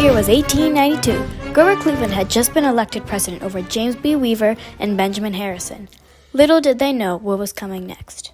year was 1892. Grover Cleveland had just been elected president over James B. Weaver and Benjamin Harrison. Little did they know what was coming next.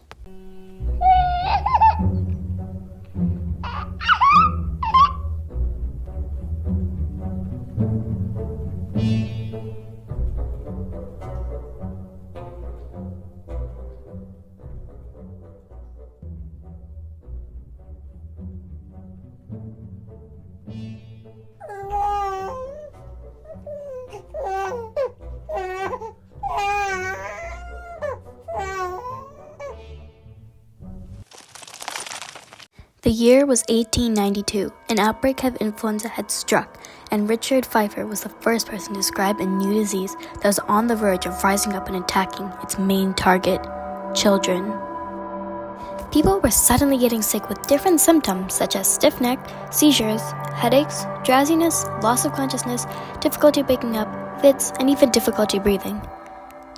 The year was 1892. An outbreak of influenza had struck, and Richard Pfeiffer was the first person to describe a new disease that was on the verge of rising up and attacking its main target, children. People were suddenly getting sick with different symptoms such as stiff neck, seizures, headaches, drowsiness, loss of consciousness, difficulty waking up, fits, and even difficulty breathing.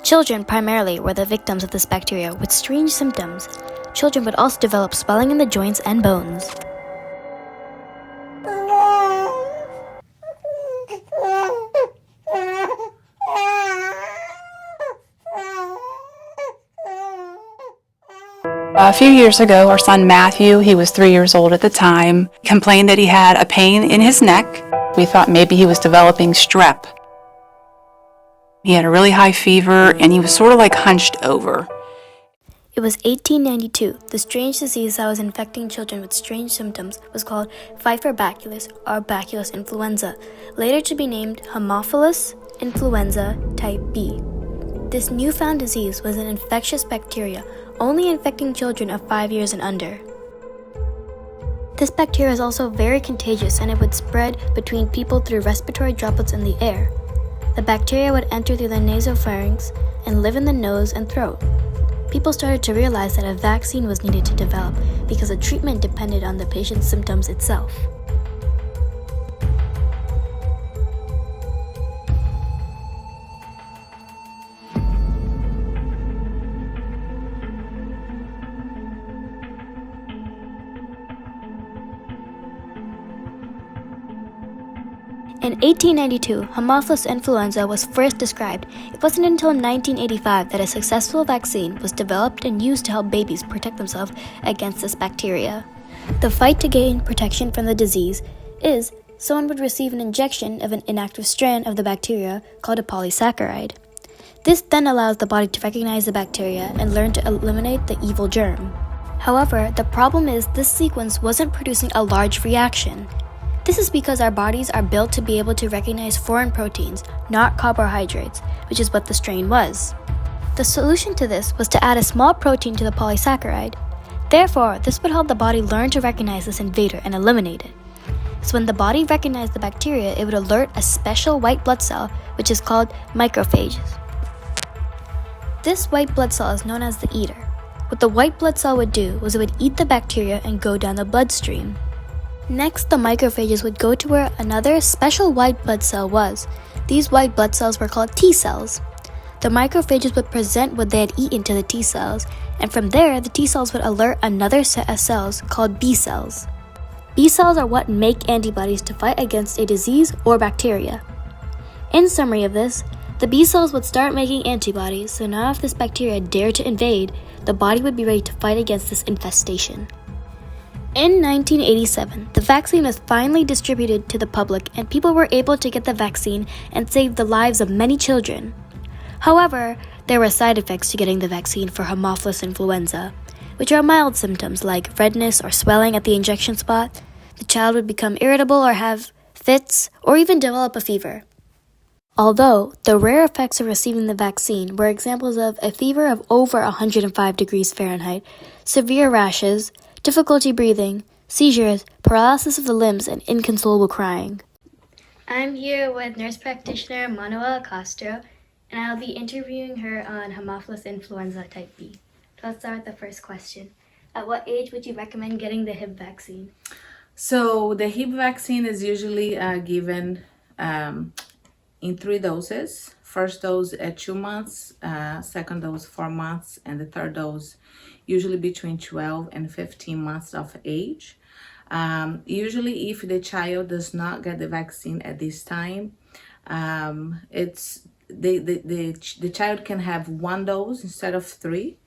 Children primarily were the victims of this bacteria with strange symptoms. Children would also develop swelling in the joints and bones. A few years ago, our son Matthew, he was 3 years old at the time, complained that he had a pain in his neck. We thought maybe he was developing strep. He had a really high fever and he was sort of like hunched over. It was 1892. The strange disease that was infecting children with strange symptoms was called Pfeiffer bacillus or bacillus influenza, later to be named Haemophilus influenza type B. This newfound disease was an infectious bacteria only infecting children of 5 years and under. This bacteria is also very contagious and it would spread between people through respiratory droplets in the air. The bacteria would enter through the nasopharynx and live in the nose and throat. People started to realize that a vaccine was needed to develop because the treatment depended on the patient's symptoms itself. In 1892, Haemophilus influenza was first described. It wasn't until 1985 that a successful vaccine was developed and used to help babies protect themselves against this bacteria. The fight to gain protection from the disease is someone would receive an injection of an inactive strand of the bacteria called a polysaccharide. This then allows the body to recognize the bacteria and learn to eliminate the evil germ. However, the problem is this sequence wasn't producing a large reaction. This is because our bodies are built to be able to recognize foreign proteins, not carbohydrates, which is what the strain was. The solution to this was to add a small protein to the polysaccharide. Therefore, this would help the body learn to recognize this invader and eliminate it. So when the body recognized the bacteria, it would alert a special white blood cell, which is called macrophages. This white blood cell is known as the eater. What the white blood cell would do was it would eat the bacteria and go down the bloodstream. Next, the macrophages would go to where another special white blood cell was. These white blood cells were called T cells. The macrophages would present what they had eaten to the T cells, and from there, the T cells would alert another set of cells called B cells. B cells are what make antibodies to fight against a disease or bacteria. In summary of this, the B cells would start making antibodies, so now if this bacteria dared to invade, the body would be ready to fight against this infestation. In 1987, the vaccine was finally distributed to the public and people were able to get the vaccine and save the lives of many children. However, there were side effects to getting the vaccine for Haemophilus influenza, which are mild symptoms like redness or swelling at the injection spot. The child would become irritable or have fits or even develop a fever. Although the rare effects of receiving the vaccine were examples of a fever of over 105 degrees Fahrenheit, severe rashes, difficulty breathing, seizures, paralysis of the limbs, and inconsolable crying. I'm here with nurse practitioner Manuela Castro, and I'll be interviewing her on Haemophilus influenza type B. So let's start with the first question. At what age would you recommend getting the Hib vaccine? So the Hib vaccine is usually given in 3 doses. First dose at 2 months, second dose 4 months, and the third dose usually between 12 and 15 months of age. Usually, if the child does not get the vaccine at this time, it's the child can have one dose instead of three,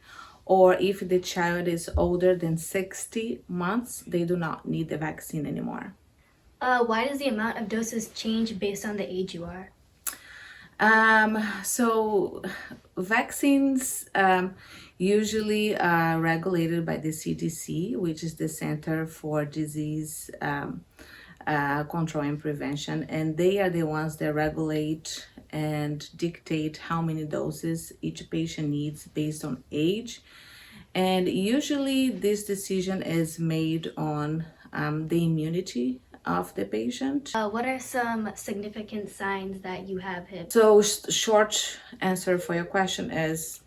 or if the child is older than 60 months, they do not need the vaccine anymore. Why does the amount of doses change based on the age you are? So vaccines usually are regulated by the CDC, which is the Center for Disease Control and Prevention, and they are the ones that regulate and dictate how many doses each patient needs based on age. And usually this decision is made on the immunity of the patient. What are some significant signs that you have Hib? So short answer for your question is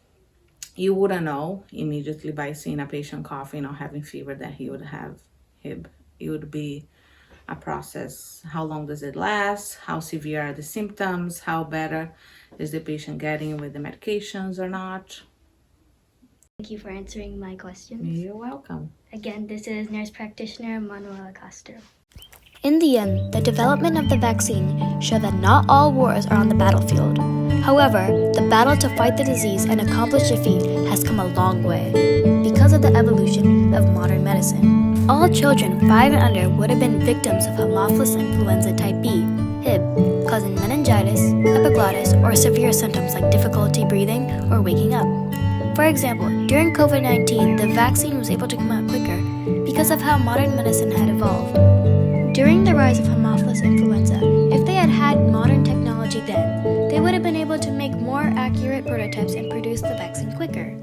you wouldn't know immediately by seeing a patient coughing or having fever that he would have Hib. It would be a process. How long does it last? How severe are the symptoms? How better is the patient getting with the medications or not? Thank you for answering my questions. You're welcome. Again, this is nurse practitioner Manuela Castro. In the end, the development of the vaccine showed that not all wars are on the battlefield. However, the battle to fight the disease and accomplish defeat has come a long way because of the evolution of modern medicine. All children 5 and under would have been victims of Haemophilus influenza type B, Hib, causing meningitis, epiglottis, or severe symptoms like difficulty breathing or waking up. For example, during COVID-19, the vaccine was able to come out quicker because of how modern medicine had evolved. During the rise of Haemophilus influenza, if they had had modern technology then, they would have been able to make more accurate prototypes and produce the vaccine quicker.